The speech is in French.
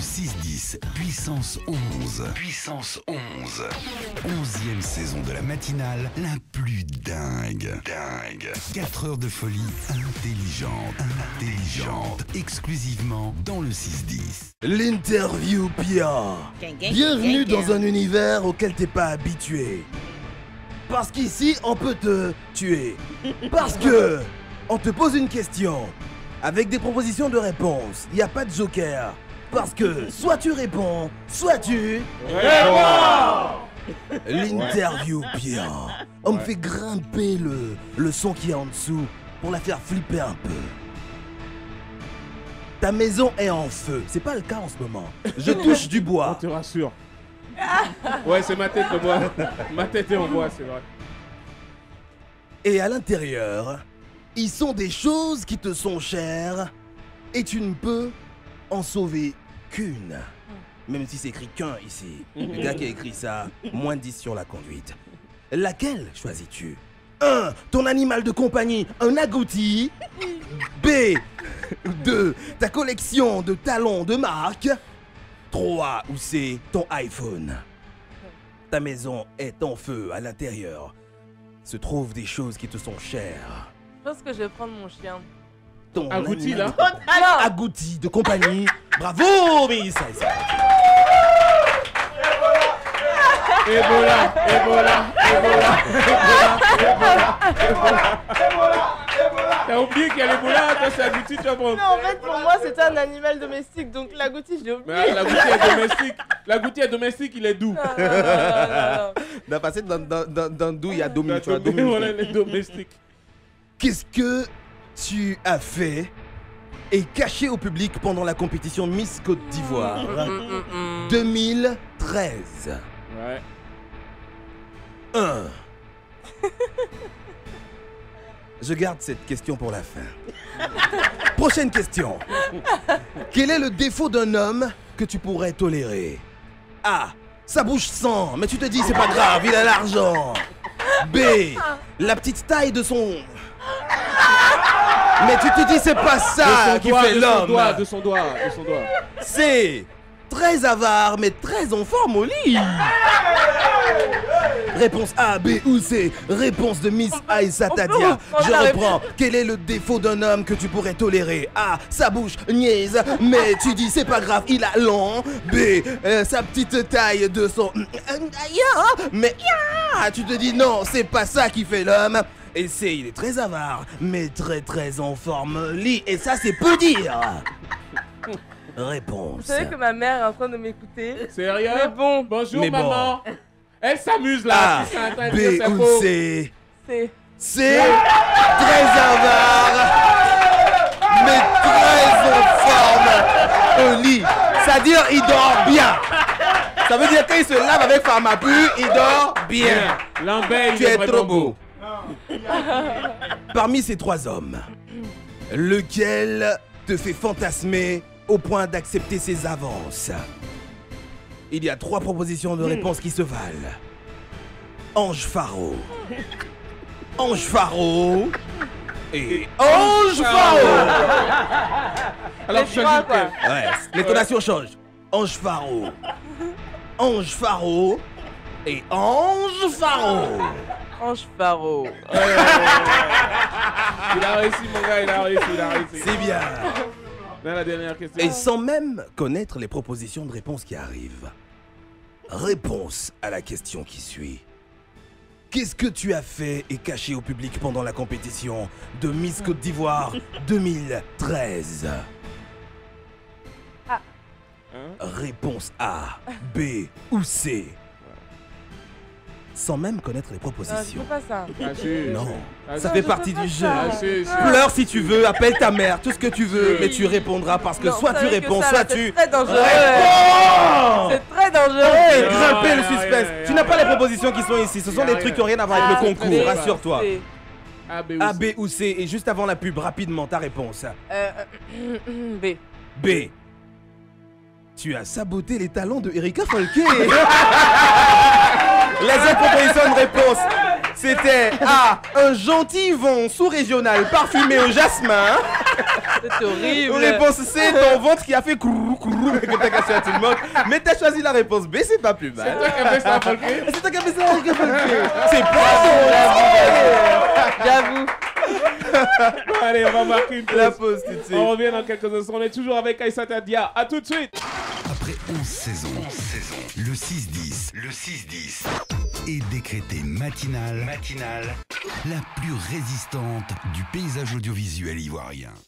6-10, puissance 11. Puissance 11. 11e saison de la matinale, la plus dingue. 4 heures de folie intelligente, exclusivement dans le 6-10. L'interview Pia. Bienvenue dans un univers auquel t'es pas habitué. Parce qu'ici, on peut te tuer. Parce que on te pose une question avec des propositions de réponse. Il n'y a pas de joker. Parce que soit tu réponds, soit tu... L'interview Pia. On me fait grimper le son qui est en dessous pour la faire flipper un peu. Ta maison est en feu. C'est pas le cas en ce moment. Je touche du bois. On te rassure. Ouais, c'est ma tête de bois. Ma tête est en bois, c'est vrai. Et à l'intérieur, ils sont des choses qui te sont chères et tu ne peux en sauver qu'une. Même si c'est écrit qu'un ici. Le gars qui a écrit ça, moins 10 sur la conduite. Laquelle choisis-tu? 1. Ton animal de compagnie, un agouti. B. 2. Ta collection de talons de marque. 3. Ou C. Ton iPhone. Ta maison est en feu à l'intérieur. Se trouvent des choses qui te sont chères. Je pense que je vais prendre mon chien. Ton Agouti, là. Agouti de compagnie. Bravo, Mélissa. Ebola. T'as oublié qu'il y a l'Ebola, toi c'est agouti, tu vas prendre. Non, en fait, pour moi, c'était un animal domestique, donc l'agouti, je l'ai oublié. Mais l'agouti est domestique. L'agouti est domestique, il est doux. Non. On passé dans d'où il y a Domi, tu vois, Domi, voilà, il est domestique. Qu'est-ce que tu as fait et caché au public pendant la compétition Miss Côte d'Ivoire 2013? Ouais. 1. Je garde cette question pour la fin. Prochaine question. Quel est le défaut d'un homme que tu pourrais tolérer? A. Sa bouche sent, mais tu te dis c'est pas grave, il a l'argent. B. La petite taille de son... Mais tu te dis c'est pas ça qui fait l'homme. De son doigt. C. Très avare, mais très en forme au lit. Réponse A, B ou C. Réponse de Miss Aïssa Tadia. Je reprends. Quel est le défaut d'un homme que tu pourrais tolérer? A. Sa bouche niaise, mais tu dis c'est pas grave, il a long. B. Sa petite taille de son... Mais tu te dis non, c'est pas ça qui fait l'homme. Et C. Il est très avare, mais très en forme lit. Et ça, c'est peu dire. Réponse. Vous savez que ma mère est en train de m'écouter. Sérieux? Mais bon. Bonjour Mais bon. maman. Elle s'amuse là. A, Si c'est en train de B dire c'est ou faux. C. C'est... C'est très avare, mais très en forme au lit. C'est-à-dire, il dort bien. Ça veut dire qu'il se lave avec Pharmapu, il dort bien. Lambert, Tu il est es vraiment trop beau. Parmi ces 3 hommes, lequel te fait fantasmer au point d'accepter ses avances? Il y a 3 propositions de réponse qui se valent. Ange Pharaon. Ange Pharaon. Et Ange Pharaon. Alors, Les trois, quoi. Ouais, l'intonation change. Ange Pharaon. Ange Pharaon. Et Ange Pharaon. Ange Pharaon. Il a réussi mon gars, il a réussi. C'est bien. Dans la dernière question. Et sans même connaître les propositions de réponse qui arrivent. Réponse à la question qui suit. Qu'est-ce que tu as fait et caché au public pendant la compétition de Miss Côte d'Ivoire 2013? A. Réponse A, B ou C. Sans même connaître les Non, je propositions. peux pas ça. Ah, si. Non, Ah, ça si. fait je partie peux pas du ça. jeu. Ah, si. Pleure si tu veux, appelle ta mère, tout ce que tu veux, mais tu répondras parce que Non, soit vous tu savez que réponds, ça, soit là, tu... C'est très dangereux. Réponds. C'est très dangereux. Hey, Ouais, grimper le ouais, suspense. ouais, Tu n'as pas ouais. les propositions qui sont ici. Ce sont des trucs qui n'ont rien à voir avec le Ah, concours, c'est- rassure-toi. C'est- A, B ou A, C. B ou C. Et juste avant la pub, rapidement, ta réponse. B. B. Tu as saboté les talents de Erika Folke. Les autres propositions de réponse, c'était A. Un gentil vent sous-régional parfumé au jasmin. C'est horrible. Réponse C, ton ventre qui a fait courou courou et que t'as cassé à tout le monde. Mais t'as choisi la réponse B, c'est pas plus mal. C'est toi qui as fait ça, Folké. C'est toi qui as fait ça, c'est pas J'avoue. Bon, allez, on va marquer une pause. la pause tout de suite. On revient dans quelques instants. On est toujours avec Aïssata Dia. À tout de suite. Après 11 saisons, le 6-10, est décrété matinale, la plus résistante du paysage audiovisuel ivoirien.